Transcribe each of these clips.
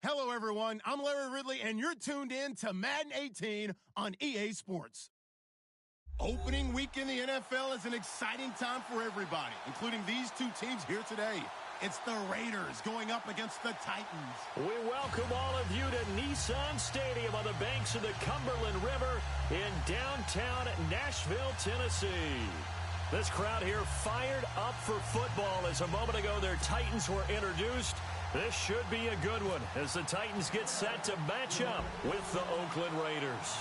Hello, everyone. I'm Larry Ridley, and you're tuned in to Madden 18 on EA Sports. Opening week in the NFL is an exciting time for everybody, including these two teams here today. It's the Raiders going up against the Titans. We welcome all of you to Nissan Stadium on the banks of the Cumberland River in downtown Nashville, Tennessee. This crowd here fired up for football as a moment ago their Titans were introduced. This should be a good one as the Titans get set to match up with the Oakland Raiders.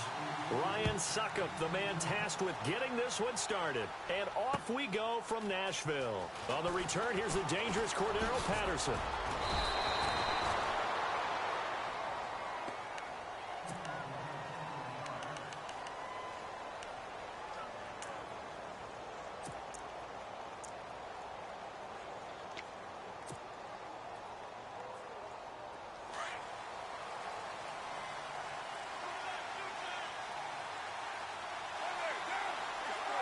Ryan Suckup, the man tasked with getting this one started. And off we go from Nashville. On the return, here's the dangerous Cordero Patterson.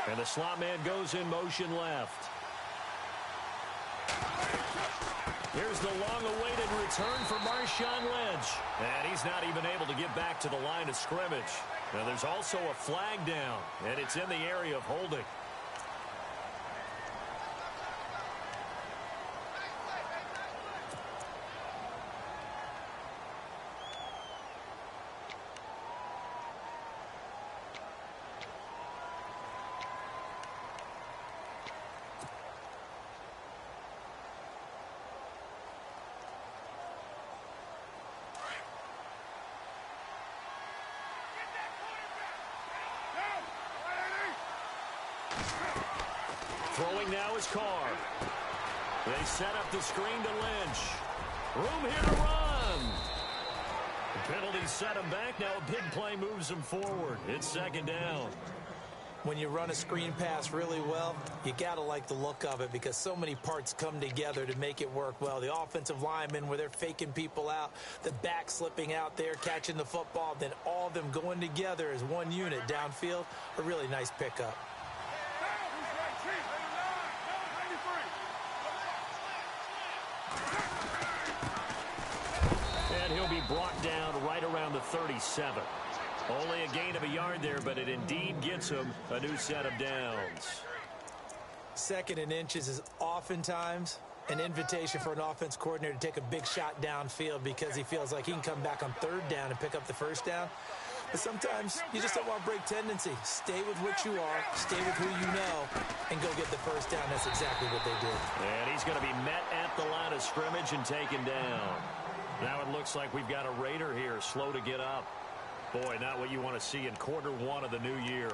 And the slot man goes in motion left. Here's the long-awaited return for Marshawn Lynch. And he's not even able to get back to the line of scrimmage. Now there's also a flag down, and it's in the area of holding. Throwing now is Carr. They set up the screen to Lynch. Room here to run. The penalty set him back. Now a big play moves him forward. It's second down. When you run a screen pass really well, you got to like the look of it because so many parts come together to make it work well. The offensive linemen where they're faking people out, the back slipping out there, catching the football, then all of them going together as one unit downfield. A really nice pickup. And he'll be brought down right around the 37. Only a gain of a yard there, but it indeed gets him a new set of downs. Second and inches is oftentimes an invitation for an offense coordinator to take a big shot downfield because he feels like he can come back on third down and pick up the first down. But sometimes you just don't want to break tendency. Stay with what you are, stay with who you know, and go get the first down. That's exactly what they did. And he's going to be met at the line of scrimmage and taken down. Now it looks like we've got a Raider here, slow to get up. Boy, not what you want to see in quarter one of the new year.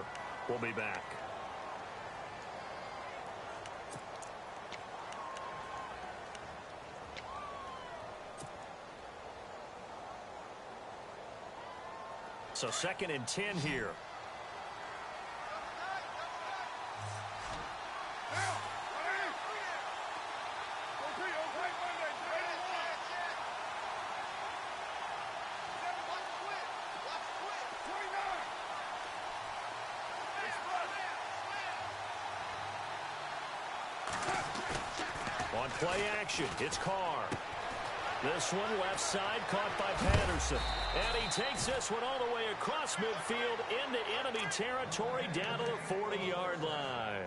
We'll be back. So 2nd and 10 here. On play action, it's Carr. This one left side caught by Patterson. And he takes this one all the way across midfield into enemy territory down to the 40-yard line.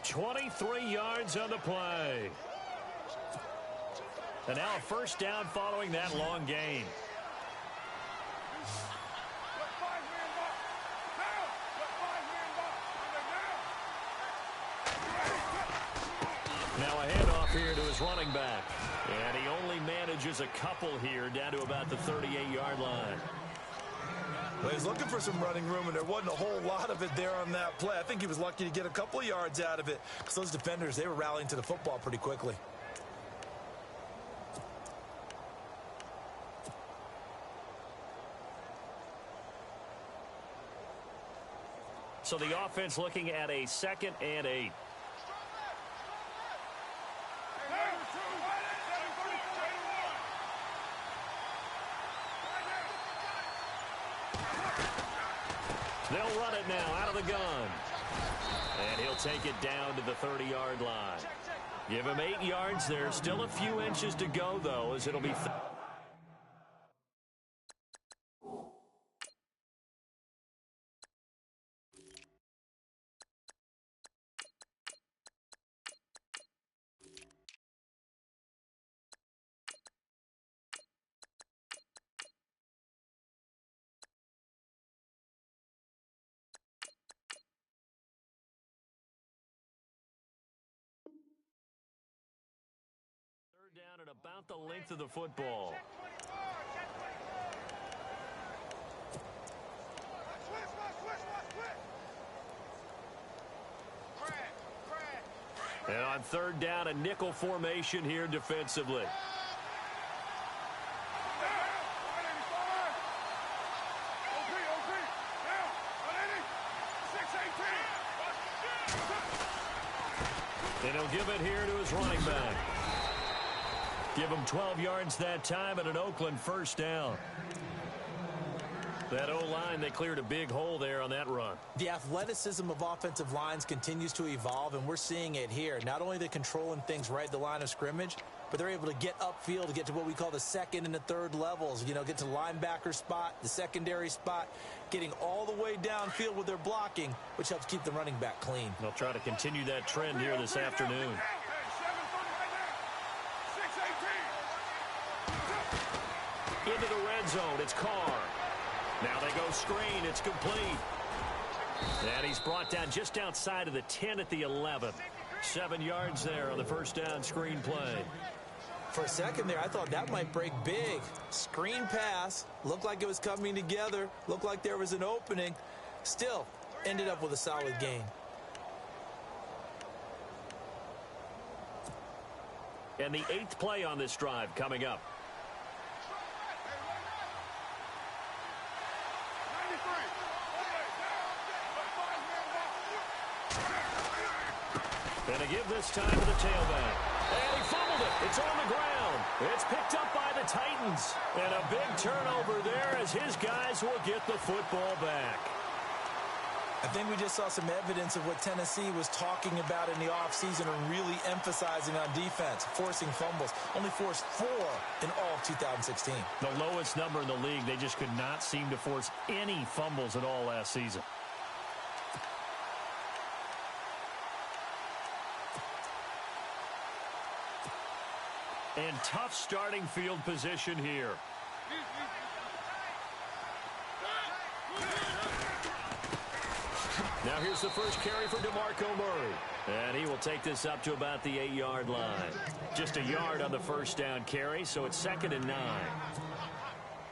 23 yards on the play. And now a first down following that long gain. Now a handoff here to his running back. And he only manages a couple here down to about the 38-yard line. Well, he's looking for some running room, and there wasn't a whole lot of it there on that play. I think he was lucky to get a couple of yards out of it because those defenders, they were rallying to the football pretty quickly. So the offense looking at a 2nd and 8. They'll run it now out of the gun. And he'll take it down to the 30-yard line. Give him 8 yards there. Still a few inches to go, though, as it'll be down at about the length of the football. And on third down, a nickel formation here defensively. And he'll give it here to his running back. Give him 12 yards that time and an Oakland first down. That O-line, they cleared a big hole there on that run. The athleticism of offensive lines continues to evolve, and we're seeing it here. Not only they're controlling things right at the line of scrimmage, but they're able to get upfield to get to what we call the second and the third levels. You know, get to the linebacker spot, the secondary spot, getting all the way downfield with their blocking, which helps keep the running back clean. They'll try to continue that trend here this afternoon. Into the red zone, it's Carr. Now they go screen, it's complete. And he's brought down just outside of the 10 at the 11. 7 yards there on the first down screen play. For a second there, I thought that might break big. Screen pass, looked like it was coming together, looked like there was an opening. Still, ended up with a solid gain. And the 8th play on this drive coming up. And a give this time to the tailback. And he fumbled it. It's on the ground. It's picked up by the Titans. And a big turnover there as his guys will get the football back. I think we just saw some evidence of what Tennessee was talking about in the offseason and really emphasizing on defense, forcing fumbles. Only forced 4 in all of 2016. The lowest number in the league. They just could not seem to force any fumbles at all last season. And tough starting field position here. Now here's the first carry for DeMarco Murray. And he will take this up to about the 8-yard line. Just a yard on the first down carry, so it's 2nd and 9.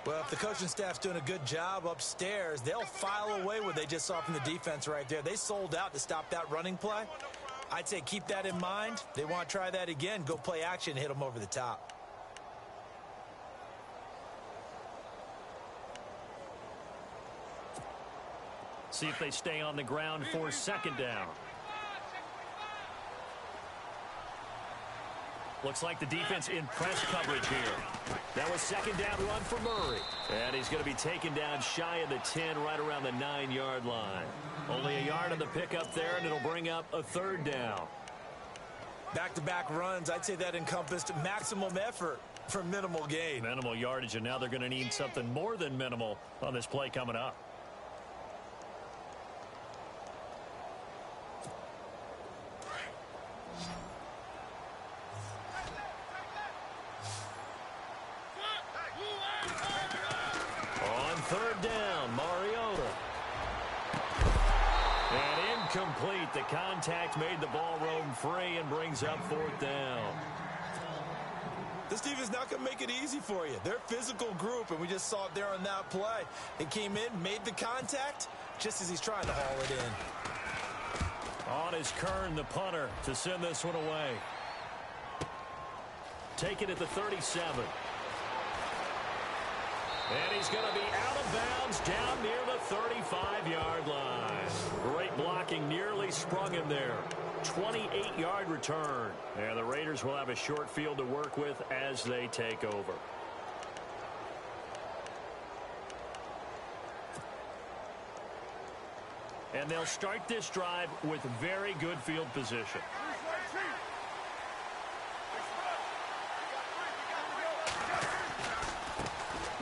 Well, if the coaching staff's doing a good job upstairs, they'll file away what they just saw from the defense right there. They sold out to stop that running play. I'd say keep that in mind. They want to try that again. Go play action, hit them over the top. See if they stay on the ground for 2nd down. Looks like the defense in press coverage here. That was 2nd down run for Murray. And he's going to be taken down shy of the 10, right around the 9-yard line. Only a yard on the pickup there, and it'll bring up a 3rd down. Back-to-back runs, I'd say that encompassed maximum effort for minimal gain. Minimal yardage, and now they're going to need something more than minimal on this play coming up. On 3rd down, Mariota. And incomplete. The contact made the ball roam free and brings up 4th down. This defense is not going to make it easy for you. They're a physical group, and we just saw it there on that play. They came in, made the contact, just as he's trying to haul it in. On is Kern, the punter, to send this one away. Take it at the 37. And he's going to be out of bounds down near the 35-yard line. Great blocking, nearly sprung him there. 28-yard return. And the Raiders will have a short field to work with as they take over. And they'll start this drive with very good field position.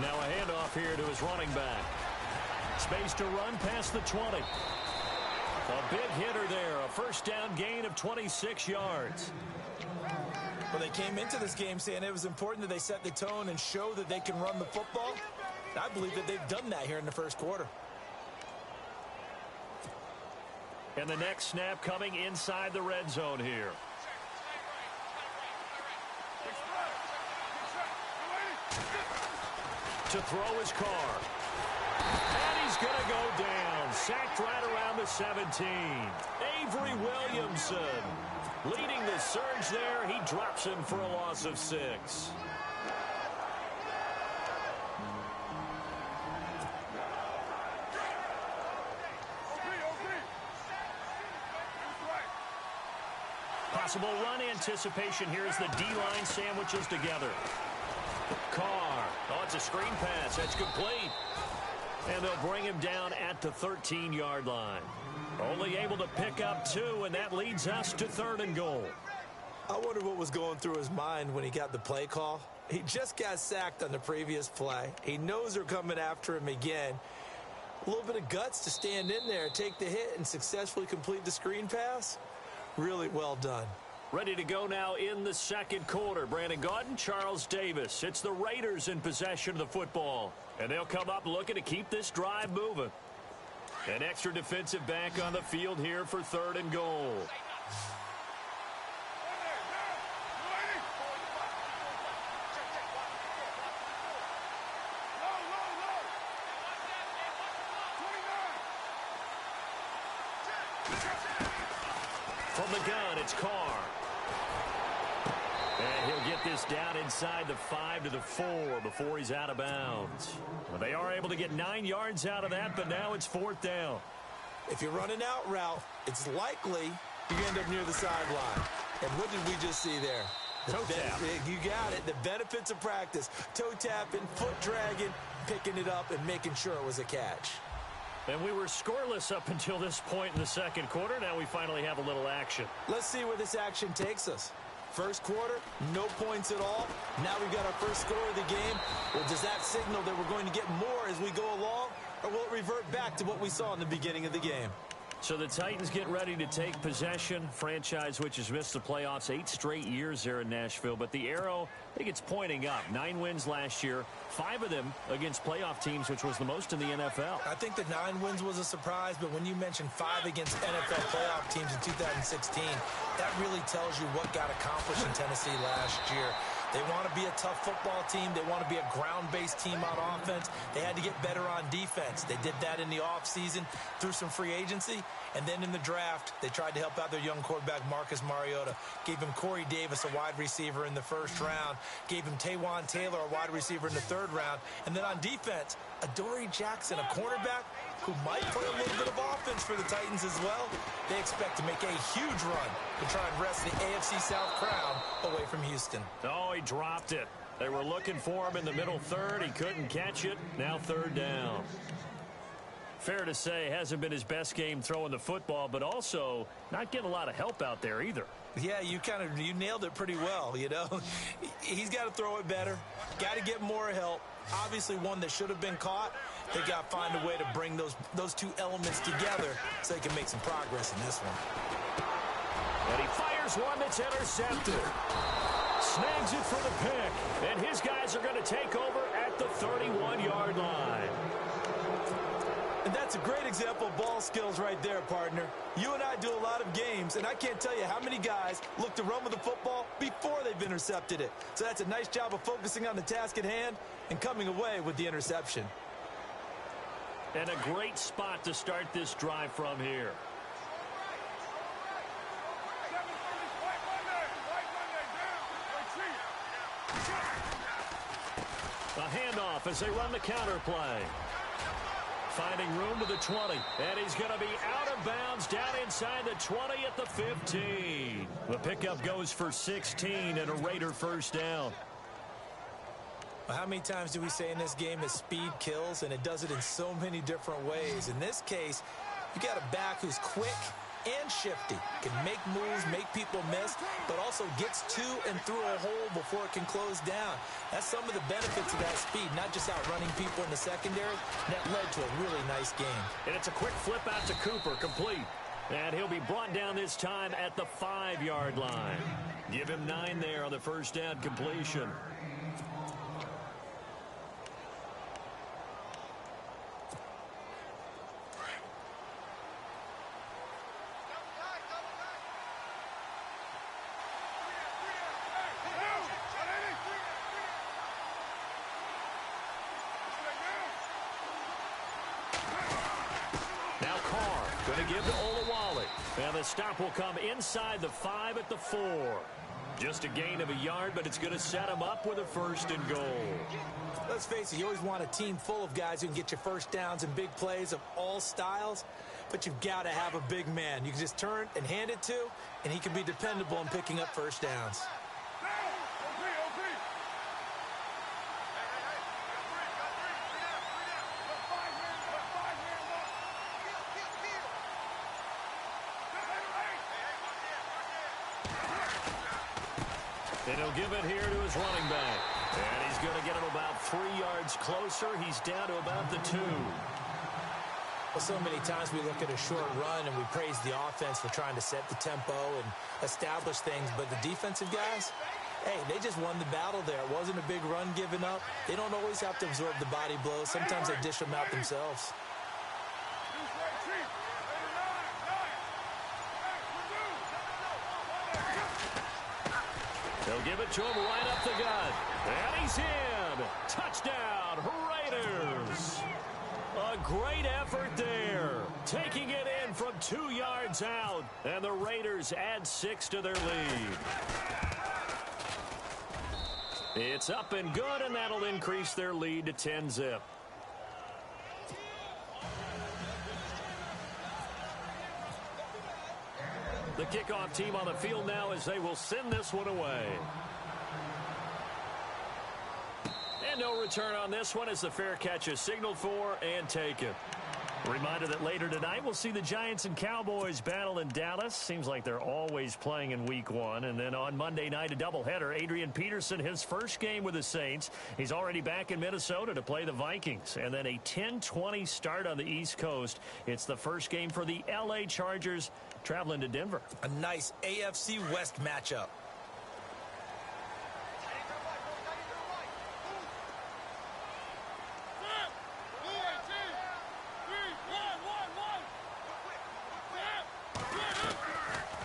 Now a handoff here to his running back. Space to run past the 20. A big hitter there. A first down gain of 26 yards. Well, they came into this game saying it was important that they set the tone and show that they can run the football. I believe that they've done that here in the first quarter. And the next snap coming inside the red zone here. To throw his car. And he's going to go down. Sacked right around the 17. Avery Williamson leading the surge there. He drops him for a loss of 6. Possible run anticipation here as the D-line sandwiches together. Carr. Oh, it's a screen pass. That's complete. And they'll bring him down at the 13-yard line. Only able to pick up 2, and that leads us to 3rd and goal. I wonder what was going through his mind when he got the play call. He just got sacked on the previous play. He knows they're coming after him again. A little bit of guts to stand in there, take the hit, and successfully complete the screen pass. Really well done. Ready to go now in the 2nd quarter. Brandon Gaudin, Charles Davis. It's the Raiders in possession of the football. And they'll come up looking to keep this drive moving. An extra defensive back on the field here for 3rd and goal. From the gun, it's Carr. And he'll get this down inside the 5 to the 4 before he's out of bounds. Well, they are able to get 9 yards out of that, but now it's 4th down. If you run an out route, it's likely you end up near the sideline. And what did we just see there? Toe tap. You got it. The benefits of practice. Toe tapping, foot dragging, picking it up, and making sure it was a catch. And we were scoreless up until this point in the 2nd quarter. Now we finally have a little action. Let's see where this action takes us. First quarter, no points at all. Now we've got our first score of the game. Well, does that signal that we're going to get more as we go along, or will it revert back to what we saw in the beginning of the game? So the Titans get ready to take possession. Franchise which has missed the playoffs 8 straight years there in Nashville. But the arrow, I think it's pointing up. 9 wins last year, 5 of them against playoff teams, which was the most in the NFL. I think the 9 wins was a surprise, but when you mention 5 against NFL playoff teams in 2016, that really tells you what got accomplished in Tennessee last year. They want to be a tough football team. They want to be a ground-based team on offense. They had to get better on defense. They did that in the offseason through some free agency. And then in the draft, they tried to help out their young quarterback, Marcus Mariota. Gave him Corey Davis, a wide receiver, in the 1st round. Gave him Taywan Taylor, a wide receiver, in the 3rd round. And then on defense, Adoree Jackson, a cornerback who might play a little bit of offense for the Titans as well. They expect to make a huge run to try and wrest the AFC South crown away from Houston. Oh, he dropped it. They were looking for him in the middle 3rd. He couldn't catch it. Now 3rd down. Fair to say, hasn't been his best game throwing the football, but also not getting a lot of help out there either. Yeah, you nailed it pretty well, you know. He's got to throw it better. Got to get more help. Obviously one that should have been caught. They got to find a way to bring those 2 elements together so they can make some progress in this one. And he fires one that's intercepted. Snags it for the pick. And his guys are going to take over at the 31-yard line. And that's a great example of ball skills right there, partner. You and I do a lot of games, and I can't tell you how many guys look to run with the football before they've intercepted it. So that's a nice job of focusing on the task at hand and coming away with the interception. And a great spot to start this drive from here. A handoff as they run the counter play. Finding room to the 20. And he's going to be out of bounds down inside the 20 at the 15. The pickup goes for 16 and a Raider 1st down. Well, how many times do we say in this game that speed kills, and it does it in so many different ways? In this case, you got a back who's quick and shifty, can make moves, make people miss, but also gets to and through a hole before it can close down. That's some of the benefits of that speed, not just outrunning people in the secondary. That led to a really nice game. And it's a quick flip out to Cooper, complete. And he'll be brought down this time at the 5-yard line. Give him 9 there on the 1st down completion. to give to Olawale. And the stop will come inside the 5 at the 4. Just a gain of a yard, but it's going to set him up with a 1st and goal. Let's face it, you always want a team full of guys who can get you first downs and big plays of all styles, but you've got to have a big man you can just turn and hand it to, and he can be dependable in picking up first downs. And he'll give it here to his running back. And he's going to get him about 3 yards closer. He's down to about the 2. Well, so many times we look at a short run and we praise the offense for trying to set the tempo and establish things. But the defensive guys, hey, they just won the battle there. It wasn't a big run given up. They don't always have to absorb the body blows. Sometimes they dish them out themselves. They'll give it to him right up the gut. And he's in. Touchdown, Raiders. A great effort there. Taking it in from 2 yards out. And the Raiders add 6 to their lead. It's up and good, and that'll increase their lead to 10-zip. The kickoff team on the field now as they will send this one away. And no return on this one as the fair catch is signaled for and taken. Reminder that later tonight we'll see the Giants and Cowboys battle in Dallas. Seems like they're always playing in week 1. And then on Monday night, a doubleheader. Adrian Peterson, his first game with the Saints. He's already back in Minnesota to play the Vikings. And then a 10:20 start on the East Coast. It's the first game for the L.A. Chargers traveling to Denver. A nice AFC West matchup.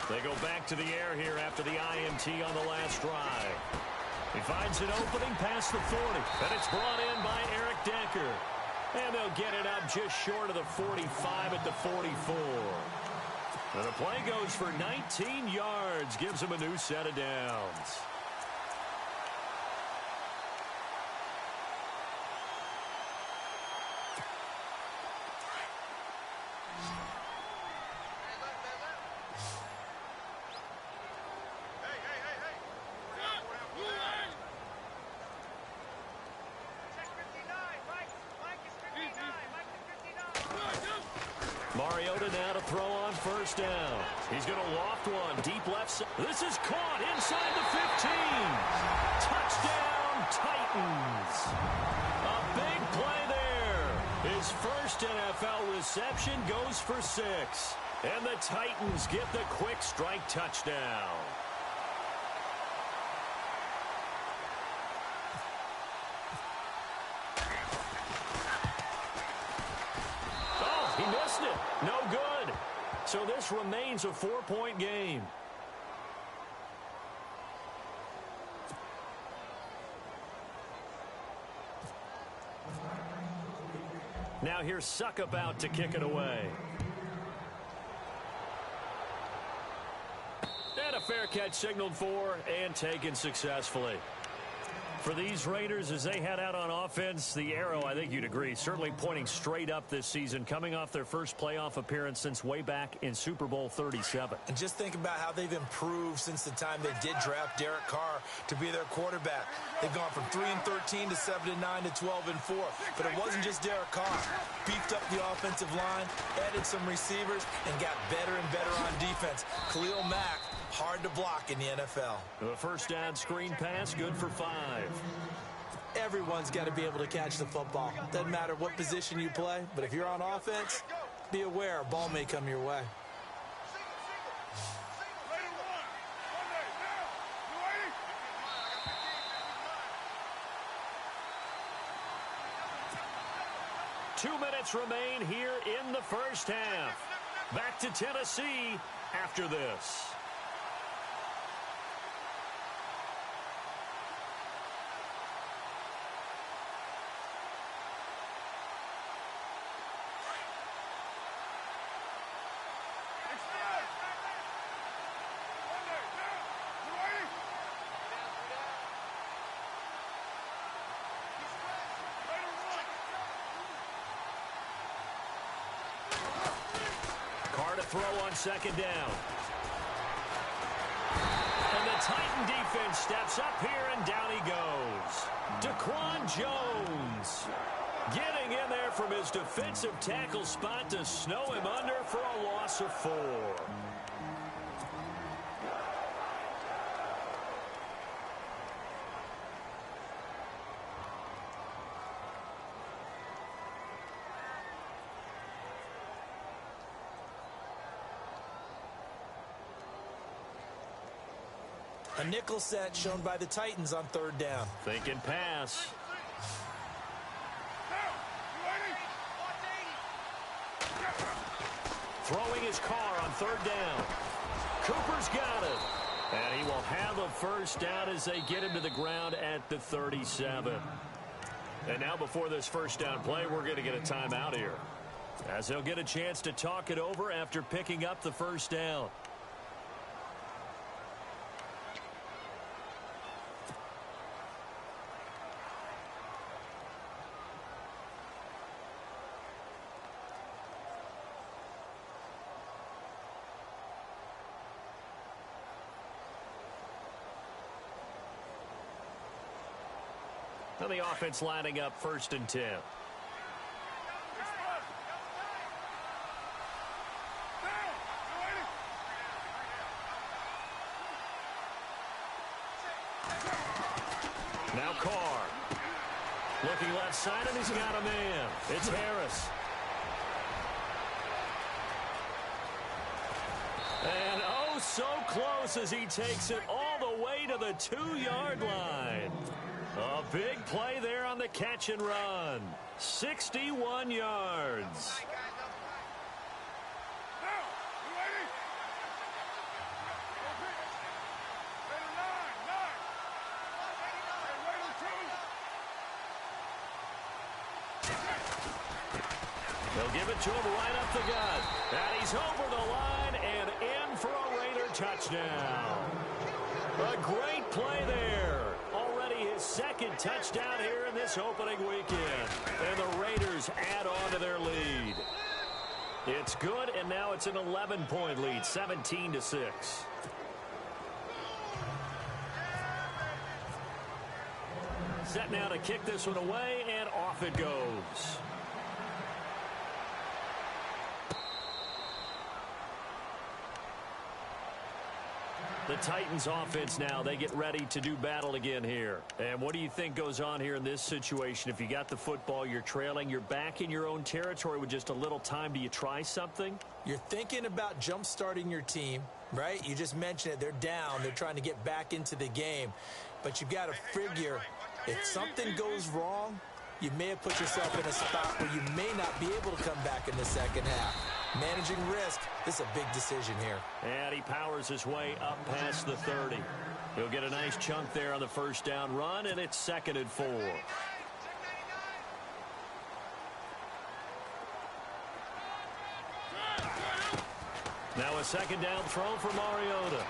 They go back to the air here after the IMT on the last drive. He finds an opening past the 40, and it's brought in by Eric Decker. And they'll get it up just short of the 45 at the 44. And the play goes for 19 yards, gives him a new set of downs. Mariota now to throw on first down. He's going to loft one deep left side. This is caught inside the 15. Touchdown, Titans. A big play there. His first NFL reception goes for 6. And the Titans get the quick strike touchdown. He missed it. No good. So this remains a 4-point game. Now here's Suck about to kick it away. And a fair catch signaled for and taken successfully. For these Raiders, as they head out on offense, the arrow, I think you'd agree, certainly pointing straight up this season, coming off their first playoff appearance since way back in Super Bowl 37. And just think about how they've improved since the time they did draft Derek Carr to be their quarterback. They've gone from 3-13 to 7-9 to 12-4. But it wasn't just Derek Carr. Beefed up the offensive line, added some receivers, and got better and better on defense. Khalil Mack, hard to block in the NFL. The first down screen pass, good for 5. Everyone's got to be able to catch the football. Doesn't matter what position you play, but if you're on offense, be aware a ball may come your way. Two minutes remain here in the first half. Back to Tennessee after this. throw on second down. And the Titan defense steps up here, and down he goes. Daquan Jones getting in there from his defensive tackle spot to snow him under for a loss of 4. A nickel set shown by the Titans on third down. Thinking pass. Throwing his car on third down. Cooper's got it. And he will have a first down as they get him to the ground at the 37. And now before this first down play, we're going to get a timeout here, as they'll get a chance to talk it over after picking up the first down. Now the offense lining up 1st and 10. Now Carr. Looking left side, and he's got a man. It's Harris. And oh, so close as he takes it all the way to the 2-yard line. A big play there on the catch and run. 61 yards. They'll give it to him right up the gut. And he's over the line and in for a Raider touchdown. A great play there. Already his 2nd touchdown here in this opening weekend. And the Raiders add on to their lead. It's good, and now it's an 11-point lead, 17-6. Set now to kick this one away, and off it goes. The Titans offense now, they get ready to do battle again here. And what do you think goes on here in this situation? If you got the football, you're trailing, you're back in your own territory with just a little time. Do you try something? You're thinking about jump-starting your team, right? You just mentioned it. They're down. They're trying to get back into the game. But you've got to figure, if something goes wrong, you may have put yourself in a spot where you may not be able to come back in the second half. Managing risk, this is a big decision here. And he powers his way up past the 30. He'll get a nice chunk there on the first down run, and it's 2nd and 4. Now a 2nd down throw for Mariota.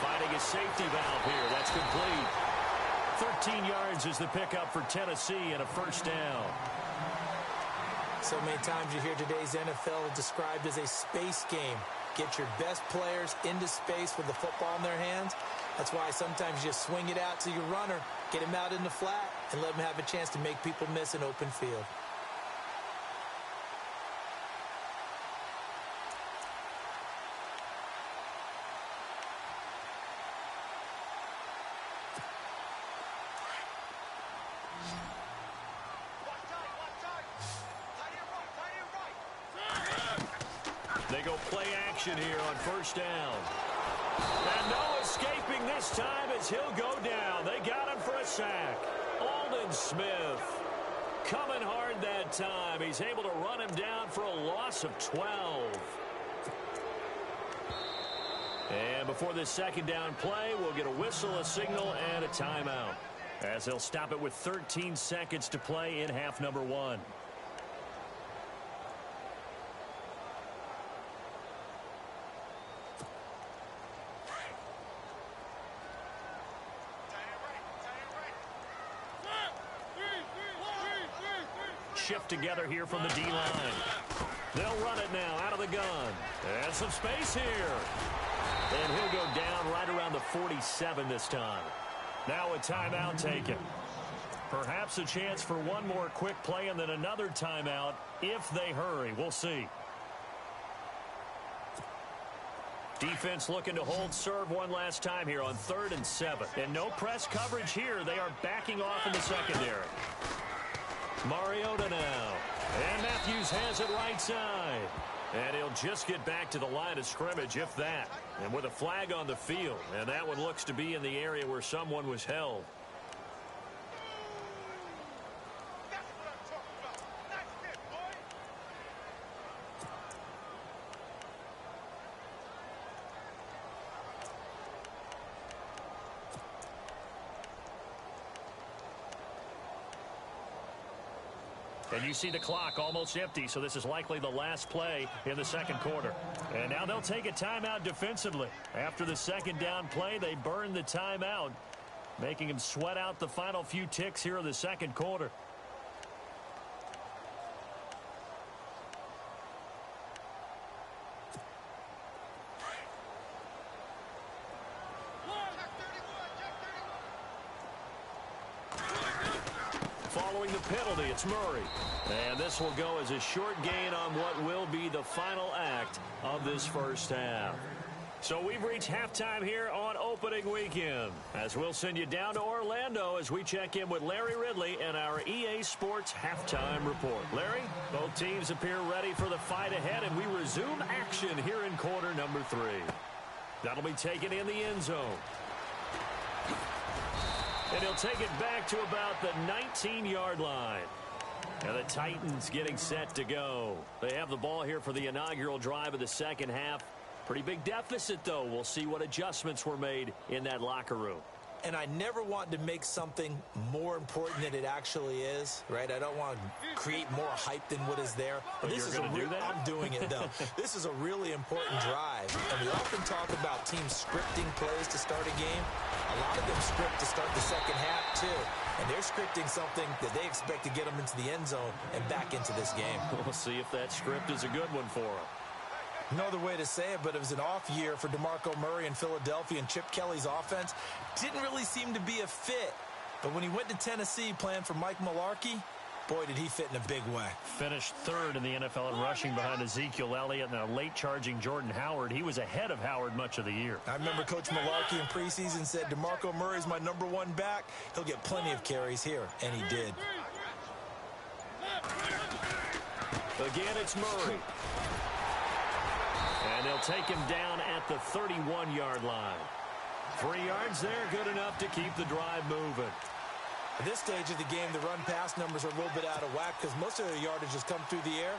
Finding his safety valve here. That's complete. 13 yards is the pickup for Tennessee and a first down. So many times you hear today's NFL described as a space game. Get your best players into space with the football in their hands. That's why sometimes you swing it out to your runner, get him out in the flat, and let him have a chance to make people miss an open field. They go play action here on first down. And no escaping this time as he'll go down. They got him for a sack. Aldon Smith coming hard that time. He's able to run him down for a loss of 12. And before this 2nd down play, we'll get a whistle, a signal, and a timeout, as they'll stop it with 13 seconds to play in half number 1. Shift together here from the D-line. They'll run it now out of the gun. And some space here. And he'll go down right around the 47 this time. Now a timeout taken. Perhaps a chance for one more quick play and then another timeout if they hurry. We'll see. Defense looking to hold serve one last time here on 3rd and 7. And no press coverage here. They are backing off in the secondary. Mariota now. And Matthews has it right side. And he'll just get back to the line of scrimmage, if that. And with a flag on the field. And that one looks to be in the area where someone was held. And you see the clock almost empty, so this is likely the last play in the second quarter. And now they'll take a timeout defensively. After the second down play, they burn the timeout, making them sweat out the final few ticks here in the second quarter. Following the penalty, it's Murray. And this will go as a short gain on what will be the final act of this first half. So we've reached halftime here on opening weekend, as we'll send you down to Orlando as we check in with Larry Ridley and our EA Sports halftime report. Larry, both teams appear ready for the fight ahead, and we resume action here in quarter number 3. That'll be taken in the end zone. And he'll take it back to about the 19-yard line. And the Titans getting set to go. They have the ball here for the inaugural drive of the second half. Pretty big deficit, though. We'll see what adjustments were made in that locker room. And I never want to make something more important than it actually is, right? I don't want to create more hype than what is there. But You're going to do that? I'm doing it, though. This is a really important drive. And we often talk about teams scripting plays to start a game. A lot of them script to start the second half, too. And they're scripting something that they expect to get them into the end zone and back into this game. We'll see if that script is a good one for them. No other way to say it, but it was an off year for DeMarco Murray in Philadelphia, and Chip Kelly's offense didn't really seem to be a fit. But when he went to Tennessee playing for Mike Mularkey, boy, did he fit in a big way. Finished 3rd in the NFL in rushing behind Ezekiel Elliott and a late-charging Jordan Howard. He was ahead of Howard much of the year. I remember Coach Mularkey in preseason said, DeMarco Murray's my #1 back. He'll get plenty of carries here, and he did. Again, it's Murray. And they'll take him down at the 31-yard line. 3 yards there, good enough to keep the drive moving. At this stage of the game, the run-pass numbers are a little bit out of whack because most of their yardage has come through the air.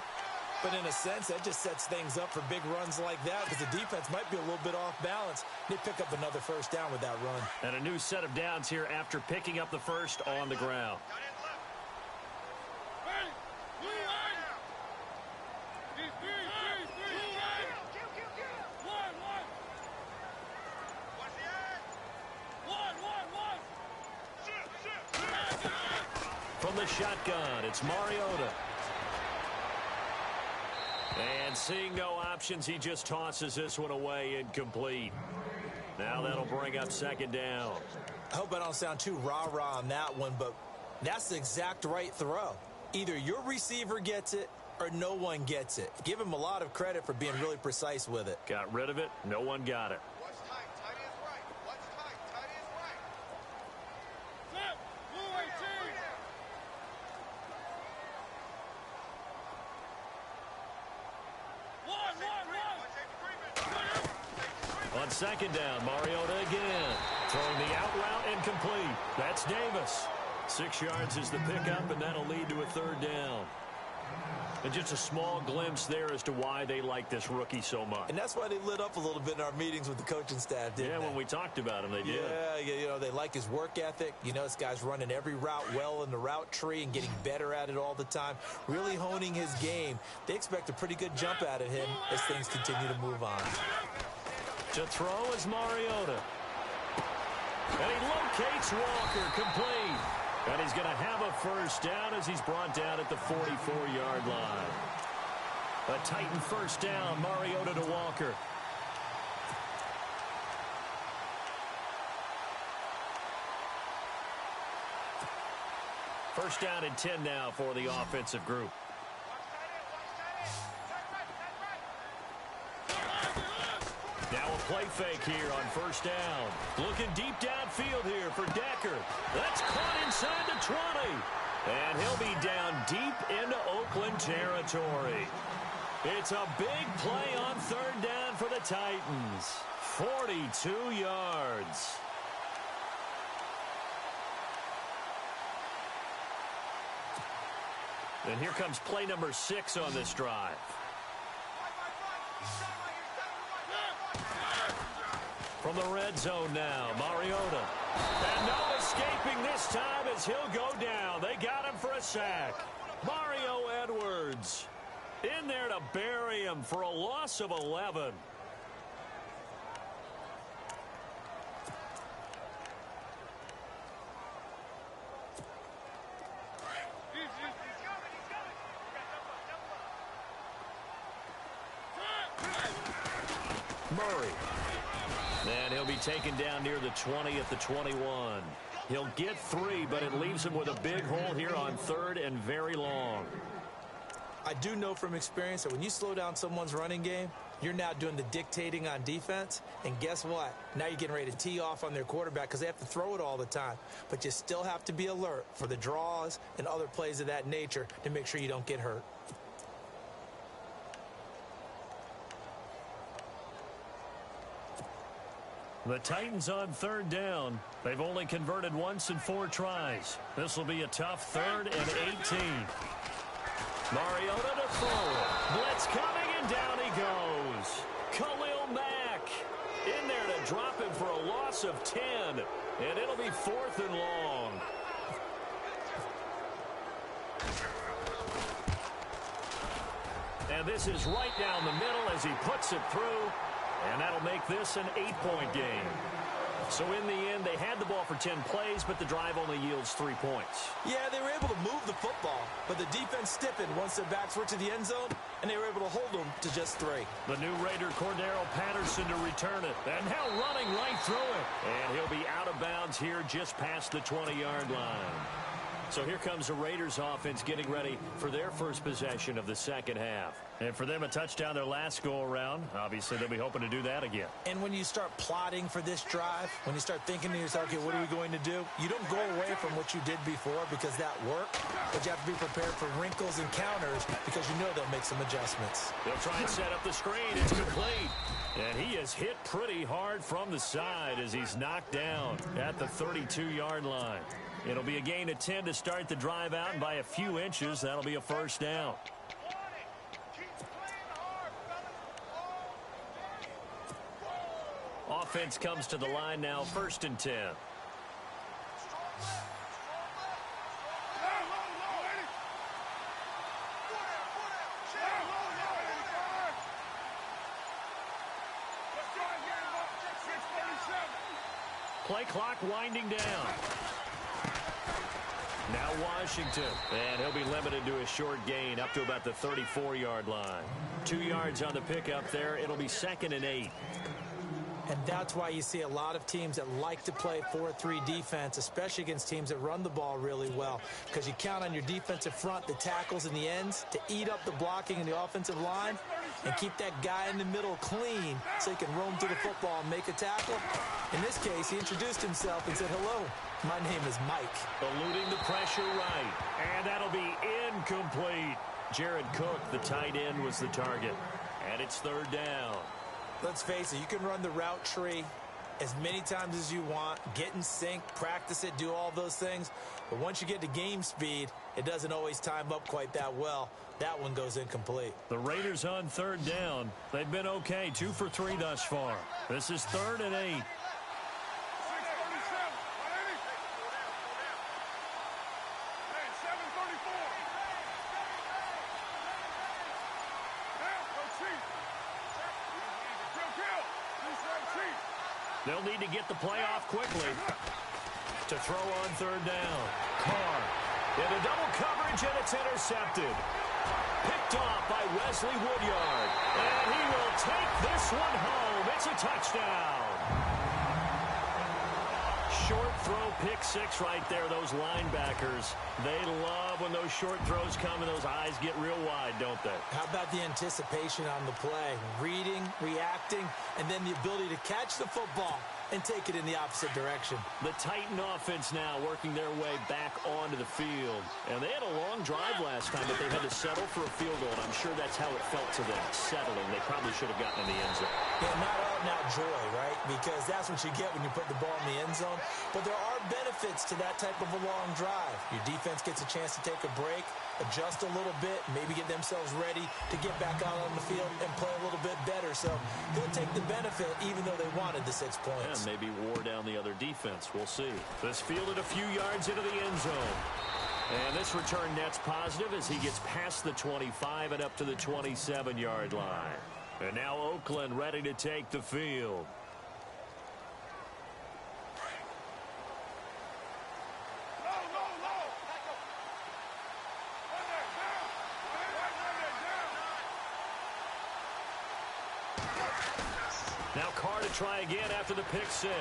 But in a sense, that just sets things up for big runs like that because the defense might be a little bit off balance. They pick up another first down with that run. And a new set of downs here after picking up the first on the ground. From the shotgun, it's Mariota. And seeing no options, he just tosses this one away incomplete. Now that'll bring up second down. I hope I don't sound too rah-rah on that one, but that's the exact right throw. Either your receiver gets it or no one gets it. Give him a lot of credit for being really precise with it. Got rid of it. No one got it. What's tight? Tight is right. What's tight? Tight is right. Flip! Blue 18! On second down, Mariota again. Throwing the out route incomplete. That's Davis. 6 yards is the pickup, and that'll lead to a third down. And just a small glimpse there as to why they like this rookie so much. And that's why they lit up a little bit in our meetings with the coaching staff, didn't they? When we talked about him, they did. Yeah, you know, they like his work ethic. You know, this guy's running every route well in the route tree and getting better at it all the time, really honing his game. They expect a pretty good jump out of him as things continue to move on. To throw is Mariota. And he locates Walker, complete. And he's going to have a first down as he's brought down at the 44-yard line. A Titan first down, Mariota to Walker. First down and 10 now for the offensive group. Now a play fake here on first down. Looking deep downfield here for Decker. That's caught inside the 20. And he'll be down deep into Oakland territory. It's a big play on third down for the Titans. 42 yards. And here comes play number 6 on this drive. From the red zone now, Mariota. And no escaping this time as he'll go down. They got him for a sack. Mario Edwards in there to bury him for a loss of 11. Murray. And he'll be taken down near the 20 at the 21. He'll get 3, but it leaves him with a big hole here on third and very long. I do know from experience that when you slow down someone's running game, you're now doing the dictating on defense. And guess what? Now you're getting ready to tee off on their quarterback because they have to throw it all the time. But you still have to be alert for the draws and other plays of that nature to make sure you don't get hurt. The Titans on third down. They've only converted once in 4 tries. This will be a tough 3rd and 18. Mariota to throw it. Blitz coming, and down he goes. Khalil Mack in there to drop him for a loss of 10. And it'll be 4th and long. And this is right down the middle as he puts it through. And that'll make this an 8-point game. So in the end, they had the ball for 10 plays, but the drive only yields 3 points. Yeah, they were able to move the football, but the defense stiffened once their backs were to the end zone, and they were able to hold them to just 3. The new Raider, Cordero Patterson, to return it. And now running right through it. And he'll be out of bounds here just past the 20-yard line. So here comes the Raiders offense getting ready for their first possession of the second half. And for them, a touchdown their last go-around. Obviously, they'll be hoping to do that again. And when you start plotting for this drive, when you start thinking to yourself, okay, what are we going to do? You don't go away from what you did before because that worked, but you have to be prepared for wrinkles and counters because you know they'll make some adjustments. They'll try and set up the screen. It's complete. And he is hit pretty hard from the side as he's knocked down at the 32-yard line. It'll be a gain of 10 to start the drive out, and by a few inches, that'll be a first down. Offense comes to the line now, 1st and 10. Play clock winding down. Now Washington, and he'll be limited to a short gain up to about the 34-yard line. 2 yards on the pickup there. It'll be 2nd and 8. And that's why you see a lot of teams that like to play 4-3 defense, especially against teams that run the ball really well, because you count on your defensive front, the tackles and the ends, to eat up the blocking in the offensive line and keep that guy in the middle clean so he can roam through the football and make a tackle. In this case, he introduced himself and said, hello, my name is Mike. Eluding the pressure right, and that'll be incomplete. Jared Cook, the tight end, was the target, and it's 3rd down. Let's face it, you can run the route tree as many times as you want, get in sync, practice it, do all those things. But once you get to game speed, it doesn't always time up quite that well. That one goes incomplete. The Raiders on 3rd down. They've been okay, 2 for 3 thus far. This is 3rd and 8. They'll need to get the play off quickly to throw on 3rd down. Carr into double coverage, and it's intercepted. Picked off by Wesley Woodyard. And he will take this one home. It's a touchdown. Short throw, pick six right there. Those linebackers, they love when those short throws come and those eyes get real wide, don't they? How about the anticipation on the play? Reading, reacting, and then the ability to catch the football and take it in the opposite direction. The Titan offense now working their way back onto the field. And they had a long drive last time, but they had to settle for a field goal, and I'm sure that's how it felt to them, settling. They probably should have gotten in the end zone. Yeah, not out and out joy, right? Because that's what you get when you put the ball in the end zone. But there are benefits to that type of a long drive. Your defense gets a chance to take a break, adjust a little bit, maybe get themselves ready to get back out on the field and play a little bit better. So they'll take the benefit even though they wanted the 6 points. And maybe wore down the other defense. We'll see. This fielded a few yards into the end zone. And this return net's positive as he gets past the 25 and up to the 27-yard line. And now Oakland ready to take the field. Now Carr to try again after the pick six.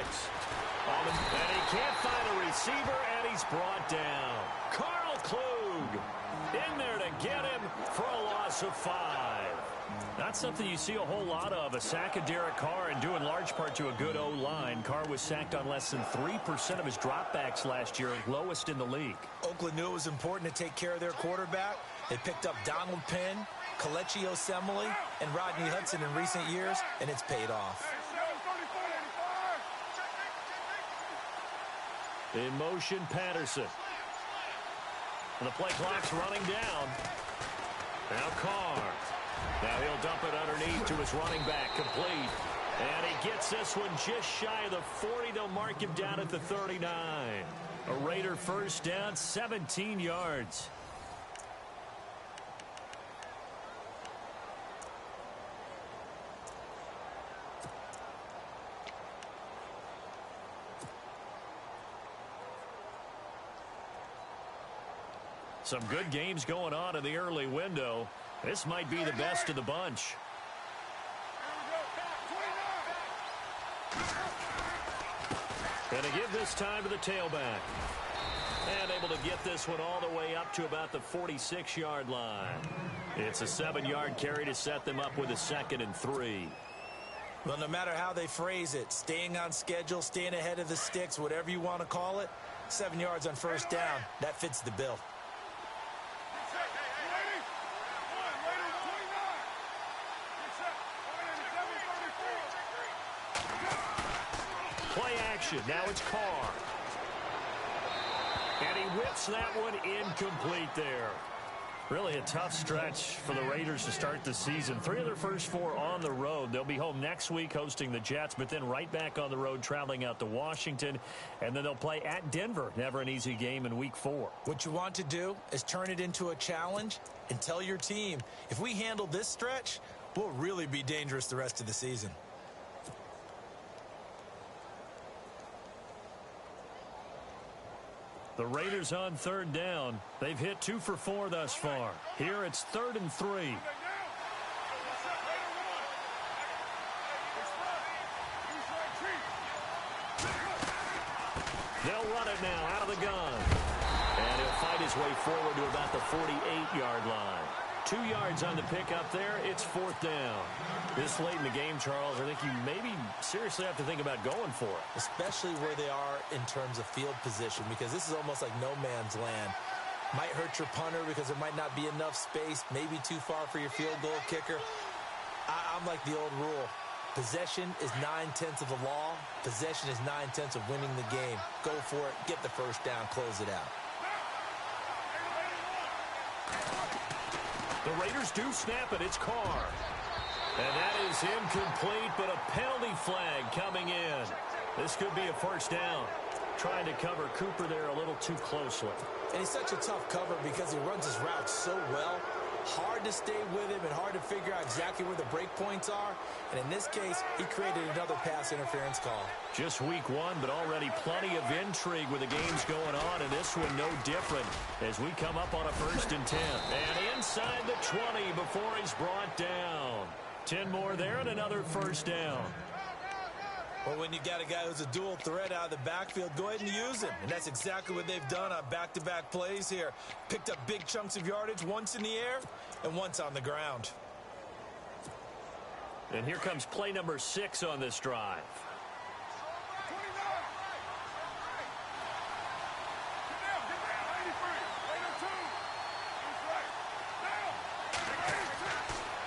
And he can't find a receiver, and he's brought down. Carl Klug in there to get him for a loss of 5. Not something you see a whole lot of, a sack of Derek Carr, and due in large part to a good O-line. Carr was sacked on less than 3% of his dropbacks last year, lowest in the league. Oakland knew it was important to take care of their quarterback. They picked up Donald Penn, Kelechi Osemele, and Rodney Hudson in recent years, and it's paid off. In motion, Patterson. And the play clock's running down. Now Carr. Now he'll dump it underneath to his running back, complete. And he gets this one just shy of the 40. They'll mark him down at the 39. A Raider first down, 17 yards. Some good games going on in the early window. This might be the best of the bunch. And to give this time to the tailback. And able to get this one all the way up to about the 46-yard line. It's a 7-yard carry to set them up with a 2nd and 3. Well, no matter how they phrase it, staying on schedule, staying ahead of the sticks, whatever you want to call it, 7 yards on first down, that fits the bill. Play action. Now it's Carr. And he whips that one incomplete there. Really a tough stretch for the Raiders to start the season. 3 of their first 4 on the road. They'll be home next week hosting the Jets, but then right back on the road traveling out to Washington. And then they'll play at Denver. Never an easy game in week 4. What you want to do is turn it into a challenge and tell your team, if we handle this stretch, we'll really be dangerous the rest of the season. The Raiders on 3rd down. They've hit 2 for 4 thus far. Here it's 3rd and 3. They'll run it now out of the gun. And he'll fight his way forward to about the 48-yard line. 2 yards on the pickup there. It's 4th down. This late in the game, Charles, I think you maybe seriously have to think about going for it. Especially where they are in terms of field position, because this is almost like no man's land. Might hurt your punter because there might not be enough space, maybe too far for your field goal kicker. I'm like the old rule. Possession is 9/10 of the law. Possession is 9/10 of winning the game. Go for it. Get the first down. Close it out. The Raiders do snap it. It's Carr. And that is incomplete, but a penalty flag coming in. This could be a first down. Trying to cover Cooper there a little too closely. And he's such a tough cover because he runs his route so well. Hard to stay with him and hard to figure out exactly where the break points are. And in this case, he created another pass interference call. Just week one, but already plenty of intrigue with the games going on, and this one no different as we come up on a 1st and 10. And inside the 20 before he's brought down. 10 more there and another 1st down. Well, when you got a guy who's a dual threat out of the backfield, go ahead and use him. And that's exactly what they've done on back-to-back plays here. Picked up big chunks of yardage, once in the air and once on the ground. And here comes play number 6 on this drive.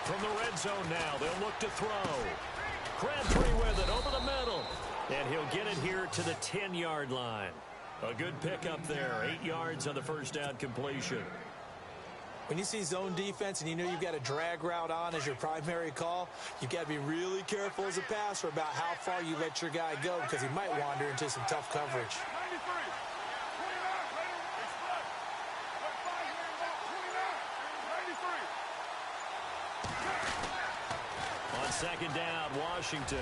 From the red zone now, they'll look to throw. Crabtree with it over the middle. And he'll get it here to the 10-yard line. A good pickup there. 8 yards on the 1st down completion. When you see zone defense and you know you've got a drag route on as your primary call, you've got to be really careful as a passer about how far you let your guy go because he might wander into some tough coverage. On 2nd down, Washington.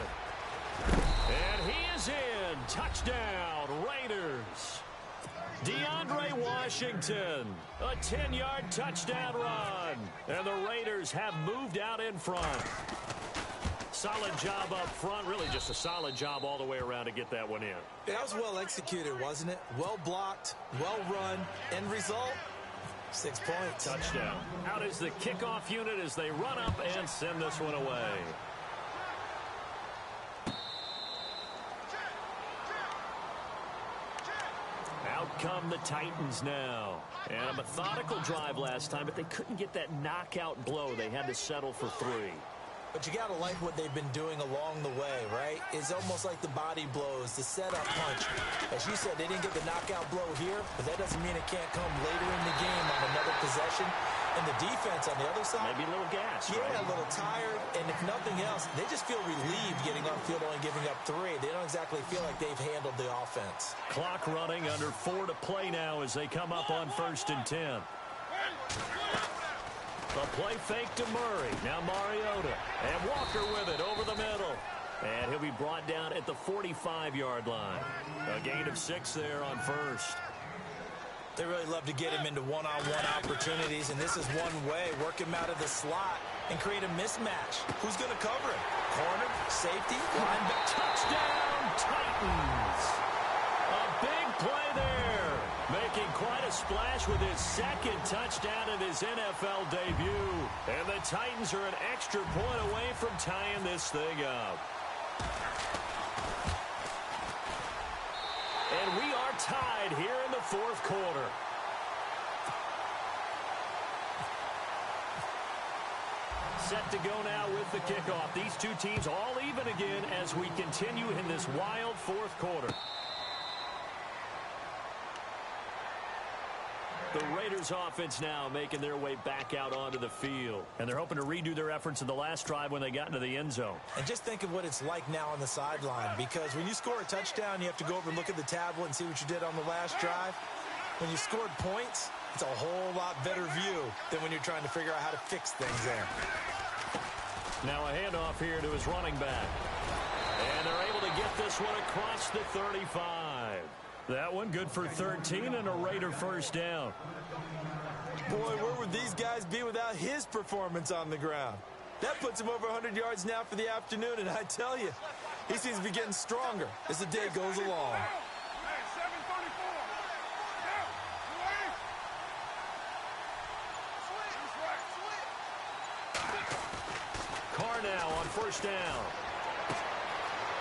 And he is in. Touchdown, Raiders. DeAndre Washington, a 10-yard touchdown run. And the Raiders have moved out in front. Solid job up front. Really just a solid job all the way around to get that one in. That was well executed, wasn't it? Well blocked, well run. End result, 6 points. Touchdown. Out is the kickoff unit as they run up and send this one away. Out come the Titans now. And a methodical drive last time, but they couldn't get that knockout blow. They had to settle for 3. But you got to like what they've been doing along the way, right? It's almost like the body blows, the setup punch. As you said, they didn't get the knockout blow here, but that doesn't mean it can't come later in the game on another possession. And the defense on the other side, maybe a little gas, yeah, right? A little tired. And if nothing else, they just feel relieved getting upfield, only giving up 3. They don't exactly feel like they've handled the offense. Clock running, under 4 to play now as they come up on 1st and 10. A play fake to Murray. Now Mariota. And Walker with it over the middle. And he'll be brought down at the 45-yard line. A gain of 6 there on 1st. They really love to get him into one-on-one opportunities, and this is one way. Work him out of the slot and create a mismatch. Who's going to cover him? Corner, safety, linebacker. Touchdown, Titans. A big play there. Making quite a splash with his 2nd touchdown in his NFL debut. And the Titans are an extra point away from tying this thing up. And we are tied here in the 4th quarter. Set to go now with the kickoff. These two teams all even again as we continue in this wild 4th quarter. The Raiders offense now making their way back out onto the field. And they're hoping to redo their efforts in the last drive when they got into the end zone. And just think of what it's like now on the sideline, because when you score a touchdown, you have to go over and look at the tablet and see what you did on the last drive. When you scored points, it's a whole lot better view than when you're trying to figure out how to fix things there. Now a handoff here to his running back. And they're able to get this one across the 35. That one good for 13 and a Raider 1st down. Boy, where would these guys be without his performance on the ground? That puts him over 100 yards now for the afternoon, and I tell you, he seems to be getting stronger as the day goes along. Carr now on 1st down.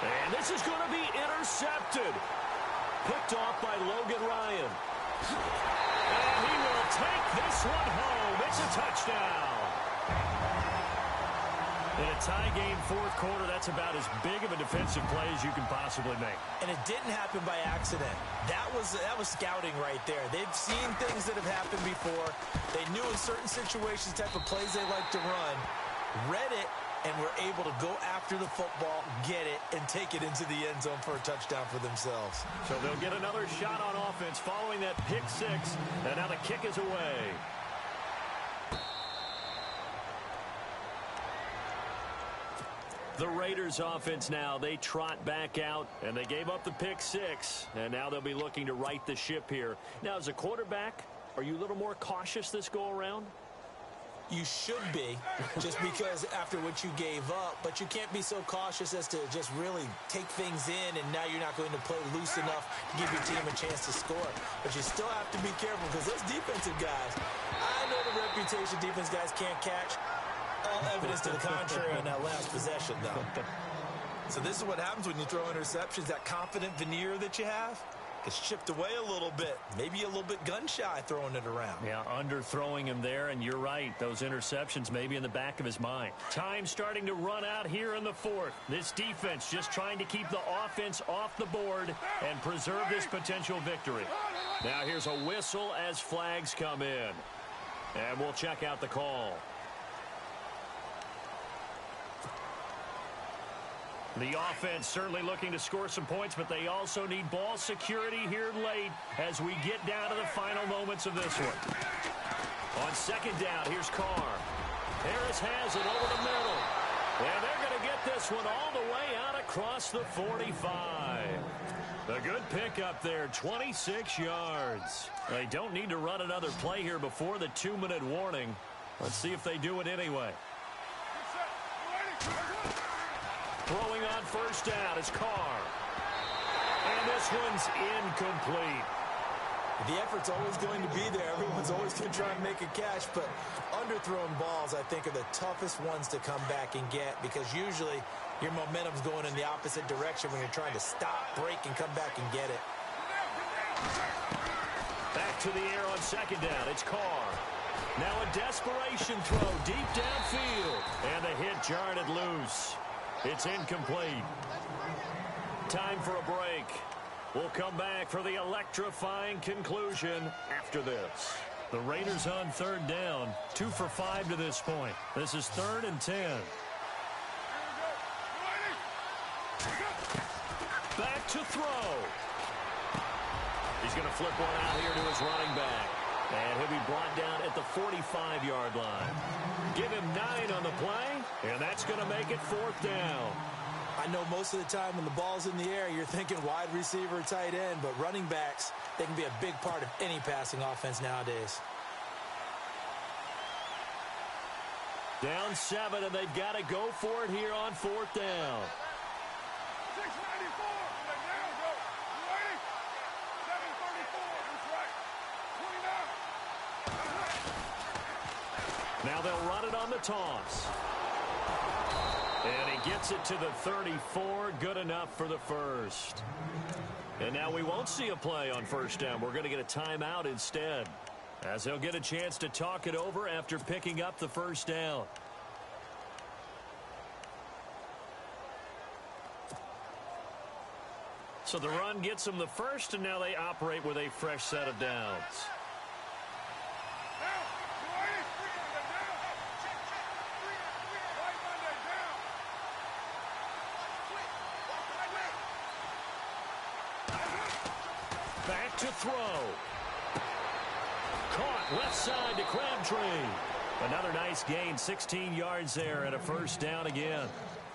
And this is going to be intercepted. Picked off by Logan Ryan. And he will take this one home. It's a touchdown. In a tie game 4th quarter, that's about as big of a defensive play as you can possibly make. And it didn't happen by accident. That was scouting right there. They've seen things that have happened before. They knew in certain situations the type of plays they like to run, read it, and were able to go after the football, get it, and take it into the end zone for a touchdown for themselves. So they'll get another shot on offense following that pick 6, and now the kick is away. The Raiders offense now, they trot back out, and they gave up the pick 6, and now they'll be looking to right the ship here. Now, as a quarterback, are you a little more cautious this go-around? You should be, just because after what you gave up, but you can't be so cautious as to just really take things in, and now you're not going to play loose enough to give your team a chance to score. But you still have to be careful, because those defensive guys, I know the reputation defense guys can't catch. All evidence to the contrary on that last possession, though. So this is what happens when you throw interceptions. That confident veneer that you have gets chipped away a little bit. Maybe a little bit gun-shy throwing it around. Yeah, underthrowing him there, and you're right. Those interceptions may be in the back of his mind. Time starting to run out here in the 4th. This defense just trying to keep the offense off the board and preserve this potential victory. Now here's a whistle as flags come in. And we'll check out the call. The offense certainly looking to score some points, but they also need ball security here late as we get down to the final moments of this one. On second down, here's Carr. Harris has it over the middle. And they're going to get this one all the way out across the 45. A good pickup there, 26 yards. They don't need to run another play here before the 2-minute warning. Let's see if they do it anyway. Throwing on first down is Carr. And this one's incomplete. The effort's always going to be there. Everyone's always going to try and make a catch, but underthrown balls, I think, are the toughest ones to come back and get, because usually your momentum's going in the opposite direction when you're trying to stop, break, and come back and get it. Back to the air on second down. It's Carr. Now a desperation throw deep downfield. And the hit jarred it loose. It's incomplete. Time for a break. We'll come back for the electrifying conclusion after this. The Raiders on third down, 2 for 5 to this point. This is 3rd and 10. Back to throw. He's going to flip one out here to his running back. And he'll be brought down at the 45-yard line. Give him 9 on the play, and that's going to make it 4th down. I know most of the time when the ball's in the air, you're thinking wide receiver, tight end, but running backs, they can be a big part of any passing offense nowadays. Down 7, and they've got to go for it here on 4th down. 694. Now go. You ready? 734. That's right. 29. Now they'll run it on the toss. And he gets it to the 34. Good enough for the first. And now we won't see a play on first down. We're going to get a timeout instead, as they'll get a chance to talk it over after picking up the first down. So the run gets them the first, and now they operate with a fresh set of downs. Back to throw. Caught left side to Crabtree. Another nice gain, 16 yards there, and a first down again.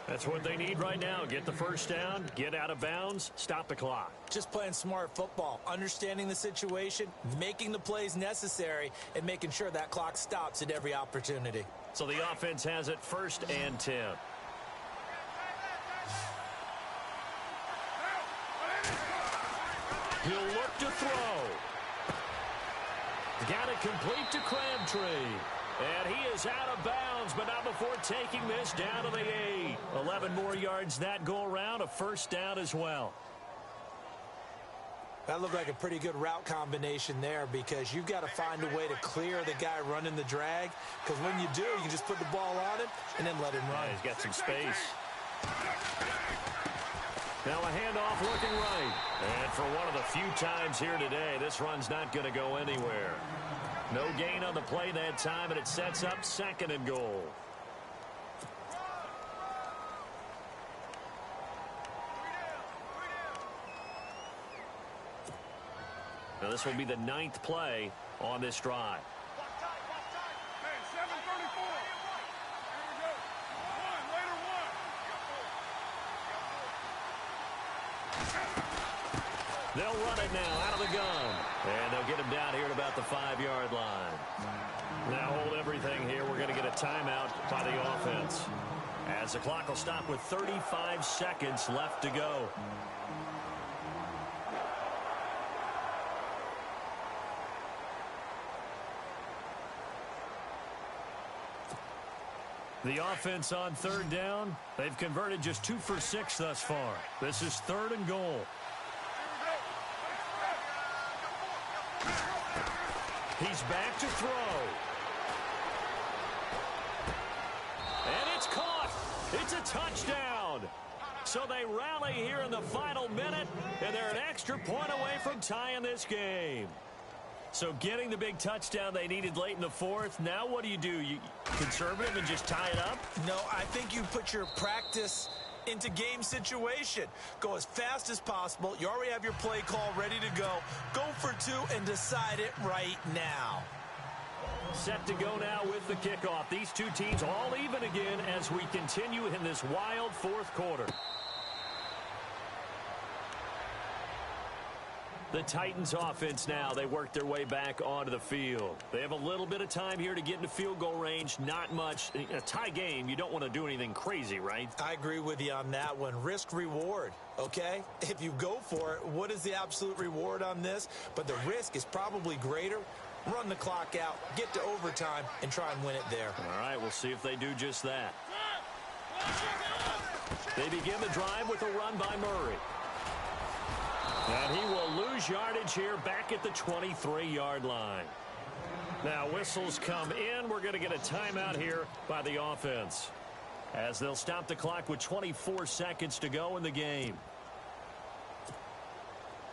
That's what they need right now. Get the first down, get out of bounds, stop the clock. Just playing smart football, understanding the situation, making the plays necessary, and making sure that clock stops at every opportunity. So the offense has it 1st and 10. He'll look to throw. Got it complete to Crabtree. And he is out of bounds, but not before taking this down to the 8. 11 more yards that go around, a first down as well. That looked like a pretty good route combination there, because you've got to find a way to clear the guy running the drag, because when you do, you can just put the ball on him and then let him run. Yeah, he's got some space. Now a handoff looking right. And for one of the few times here today, this run's not going to go anywhere. No gain on the play that time, and it sets up 2nd and goal. Now this will be the 9th play on this drive. Hey, 734. Here we go. Later one. They'll run it now out of the gun. And they'll get him down here at about the 5-yard line. Now hold everything here. We're going to get a timeout by the offense, as the clock will stop with 35 seconds left to go. The offense on third down, they've converted just 2 for 6 thus far. This is 3rd and goal. He's back to throw. And it's caught. It's a touchdown. So they rally here in the final minute, and they're an extra point away from tying this game. So getting the big touchdown they needed late in the 4th. Now what do? You conservative and just tie it up? No, I think you put your practice into game situation. Go as fast as possible. You already have your play call ready to go. Go for 2 and decide it right now. Set to go now with the kickoff. These two teams all even again as we continue in this wild 4th quarter. The Titans offense now, they work their way back onto the field. They have a little bit of time here to get into field goal range. Not much. In a tie game, you don't want to do anything crazy, right? I agree with you on that one. Risk reward, okay? If you go for it, what is the absolute reward on this? But the risk is probably greater. Run the clock out, get to overtime, and try and win it there. All right, we'll see if they do just that. They begin the drive with a run by Murray. And he will lose yardage here back at the 23-yard line. Now whistles come in. We're going to get a timeout here by the offense, as they'll stop the clock with 24 seconds to go in the game.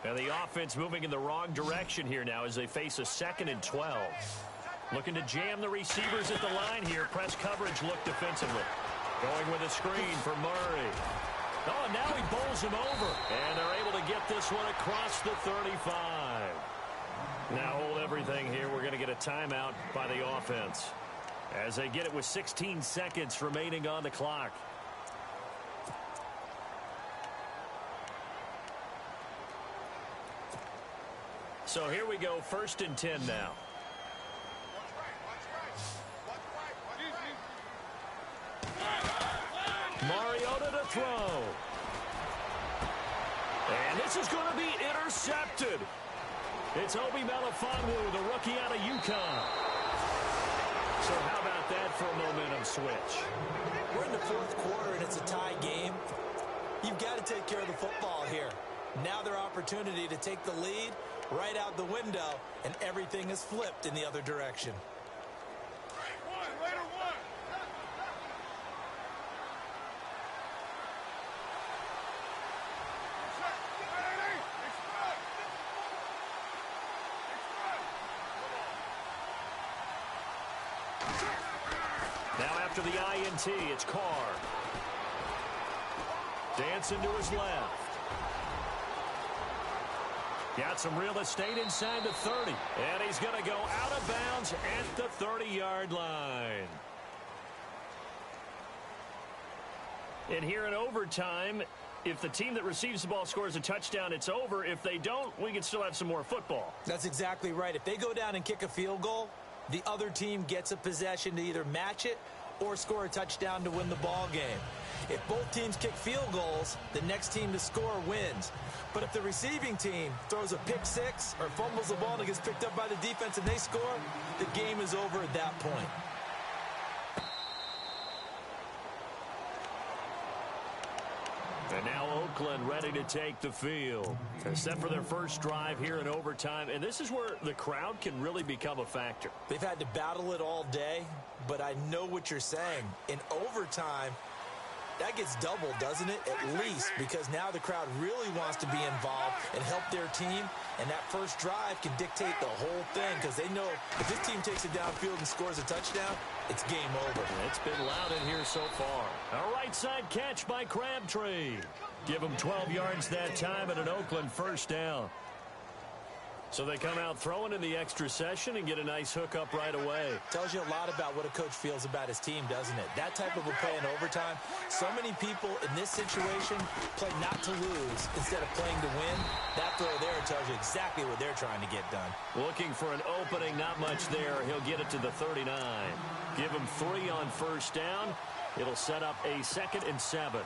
And the offense moving in the wrong direction here now as they face a 2nd and 12. Looking to jam the receivers at the line here. Press coverage look defensively. Going with a screen for Murray. Oh, and now he bowls him over. And they're able to get this one across the 35. Now hold everything here. We're going to get a timeout by the offense, as they get it with 16 seconds remaining on the clock. So here we go, 1st and 10 now. Mariota to throw. And this is going to be intercepted. It's Obi Melifonwu, the rookie out of UConn. So how about that for a momentum switch? We're in the 4th quarter, and it's a tie game. You've got to take care of the football here. Now their opportunity to take the lead right out the window, and everything is flipped in the other direction. Now after the INT, it's Carr. Dancing to his left. Got some real estate inside the 30. And he's going to go out of bounds at the 30-yard line. And here in overtime, if the team that receives the ball scores a touchdown, it's over. If they don't, we can still have some more football. That's exactly right. If they go down and kick a field goal, the other team gets a possession to either match it or score a touchdown to win the ball game. If both teams kick field goals, the next team to score wins. But if the receiving team throws a pick six or fumbles the ball and it gets picked up by the defense and they score, the game is over at that point. And now Oakland ready to take the field. Set for their first drive here in overtime. And this is where the crowd can really become a factor. They've had to battle it all day, but I know what you're saying. In overtime, that gets doubled, doesn't it? At least, because now the crowd really wants to be involved and help their team. And that first drive can dictate the whole thing, because they know if this team takes it downfield and scores a touchdown, it's game over. It's been loud in here so far. A right side catch by Crabtree. Give him 12 yards that time and an Oakland first down. So they come out throwing in the extra session and get a nice hookup right away. Tells you a lot about what a coach feels about his team, doesn't it? That type of a play in overtime, so many people in this situation play not to lose instead of playing to win. That throw there tells you exactly what they're trying to get done. Looking for an opening, not much there. He'll get it to the 39. Give him 3 on first down. It'll set up a 2nd and 7.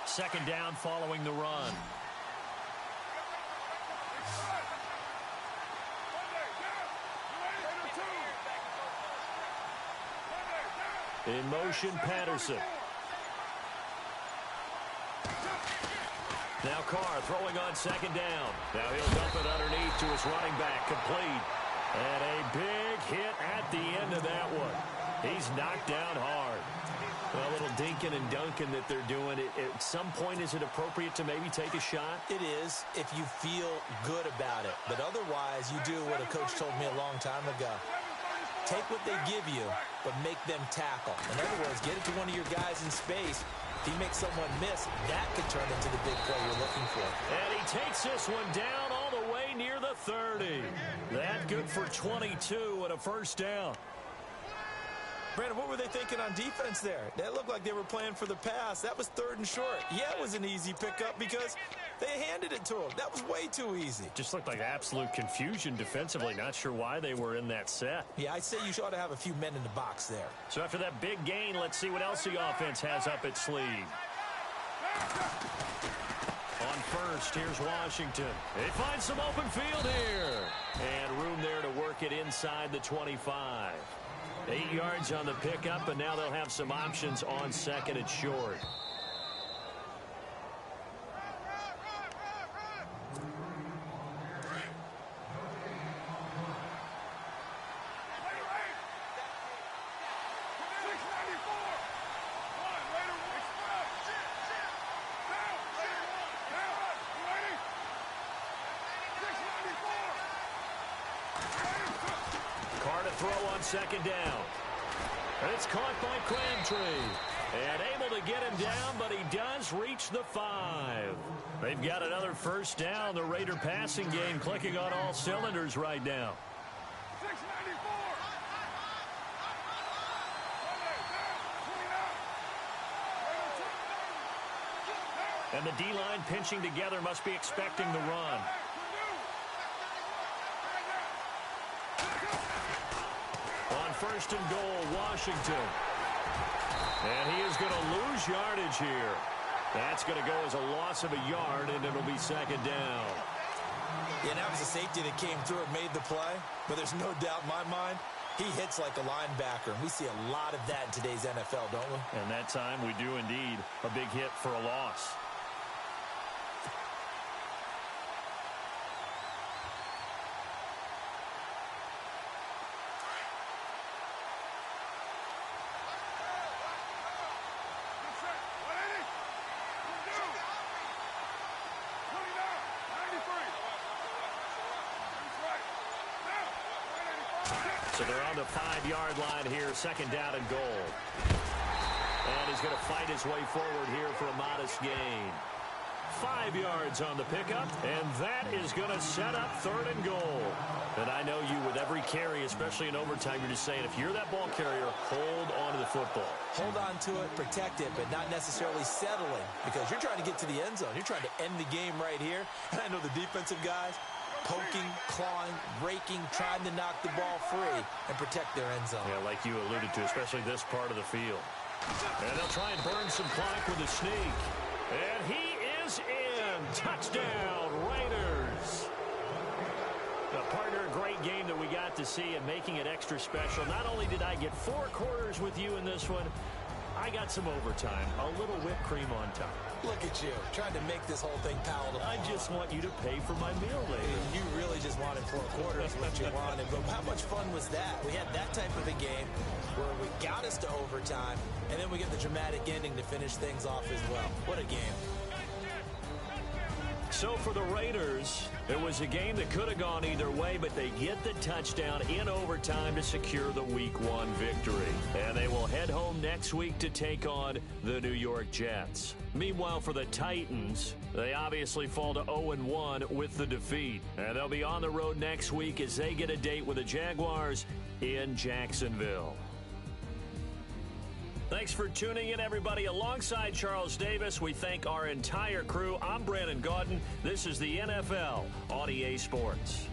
Second down following the run. In motion, Patterson. Now Carr throwing on second down. Now he'll dump it underneath to his running back, complete. And a big hit at the end of that one. He's knocked down hard. Well, a little dinking and dunking that they're doing. At some point, is it appropriate to maybe take a shot? It is if you feel good about it. But otherwise, you do what a coach told me a long time ago. Take what they give you, but make them tackle. In other words, get it to one of your guys in space. If he makes someone miss, that could turn into the big play you're looking for. And he takes this one down all the way near the 30. That good for 22 and a first down. Brandon, what were they thinking on defense there? That looked like they were playing for the pass. That was 3rd and short. Yeah, it was an easy pickup because they handed it to him. That was way too easy. Just looked like absolute confusion defensively. Not sure why they were in that set. Yeah, I'd say you ought to have a few men in the box there. So after that big gain, let's see what else the offense has up its sleeve. On first, here's Washington. They find some open field here. And room there to work it inside the 25. 8 yards on the pickup, and now they'll have some options on 2nd and short. Throw on second down. And it's caught by Crabtree. And able to get him down, but he does reach the 5. They've got another first down. The Raider passing game clicking on all cylinders right now. And the D-line pinching together, must be expecting the run. On first and goal, Washington. And he is going to lose yardage here. That's going to go as a loss of a yard, and it'll be second down. Yeah, that was a safety that came through and made the play. But there's no doubt in my mind, he hits like a linebacker. And we see a lot of that in today's NFL, don't we? And that time we do indeed. A big hit for a loss. So they're on the 5-yard line here, second down and goal. And he's going to fight his way forward here for a modest gain. 5 yards on the pickup, and that is going to set up third and goal. And I know you with every carry, especially in overtime, you're just saying if you're that ball carrier, hold on to the football. Hold on to it, protect it, but not necessarily settling because you're trying to get to the end zone. You're trying to end the game right here. And I know the defensive guys poking, clawing, raking, trying to knock the ball free and protect their end zone. Yeah, like you alluded to, especially this part of the field. And they'll try and burn some clock with a sneak. And he is in. Touchdown, Raiders. The partner, a great game that we got to see and making it extra special. Not only did I get 4 quarters with you in this one, I got some overtime, a little whipped cream on top. Look at you, trying to make this whole thing palatable. I just want you to pay for my meal later. You really just wanted 4 quarters, what you wanted. But how much fun was that? We had that type of a game where we got us to overtime, and then we get the dramatic ending to finish things off as well. What a game. So for the Raiders, it was a game that could have gone either way, but they get the touchdown in overtime to secure the Week 1 victory. And they will head home next week to take on the New York Jets. Meanwhile, for the Titans, they obviously fall to 0-1 with the defeat. And they'll be on the road next week as they get a date with the Jaguars in Jacksonville. Thanks for tuning in, everybody. Alongside Charles Davis, we thank our entire crew. I'm Brandon Gaudin. This is the NFL on EA Sports.